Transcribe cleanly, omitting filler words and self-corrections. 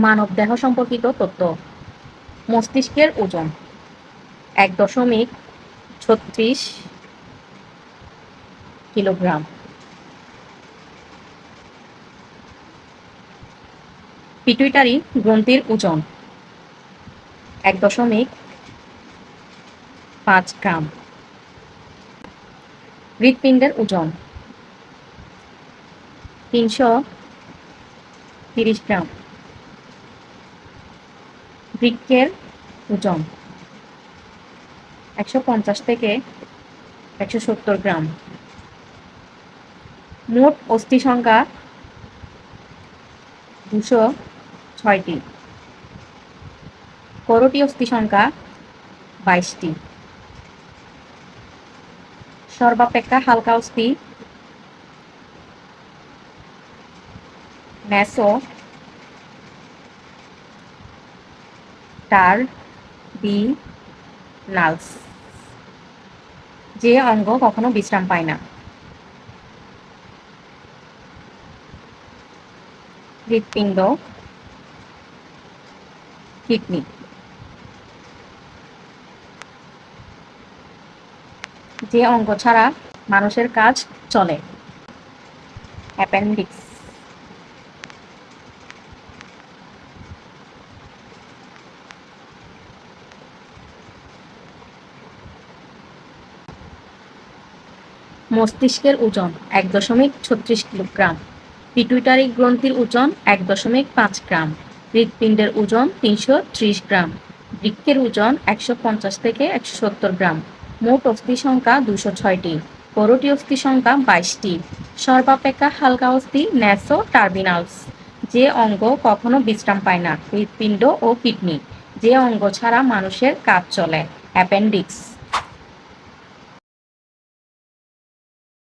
মানবদেহ সম্পর্কিত তথ্য। মস্তিষ্কের ওজন ১.৩৬ কিলোগ্রাম। পিটুইটারি গ্রন্থির ওজন ১.৫ গ্রাম। হৃৎপিণ্ডের ওজন ৩৩০ গ্রাম। বৃক্কের ওজন ১৫০ থেকে ১৭০ গ্রাম। মোট অস্থি সংখ্যা ২০৬টি। করোটি অস্থি সংখ্যা ২২টি। সর্বাপেক্ষা হালকা অস্থি মেসো টার্বিনালস, যে অঙ্গ কখনো বিশ্রাম পায় না। হৃৎপিণ্ড, কিডনি। যে অঙ্গ ছাড়া মানুষের কাজ চলে, অ্যাপেন্ডিক্স। মস্তিষ্কের ওজন ১.৩৬ কিলোগ্রাম। পিটুইটারি গ্রন্থির ওজন ১.৫ গ্রাম। হৃৎপিণ্ডের ওজন ৩৩০ গ্রাম। বৃক্কের ওজন ১৫০ থেকে ১৭০ গ্রাম। মোট অস্থি সংখ্যা ২০৬টি। করোটি অস্থি সংখ্যা ২২টি। সর্বাপেক্ষা হালকা অস্থি ন্যাসো টার্বিনালস, যে অঙ্গ কখনো বিশ্রাম পায় না। হৃৎপিণ্ড ও কিডনি, যে অঙ্গ ছাড়া মানুষের কাজ চলে, অ্যাপেন্ডিক্স।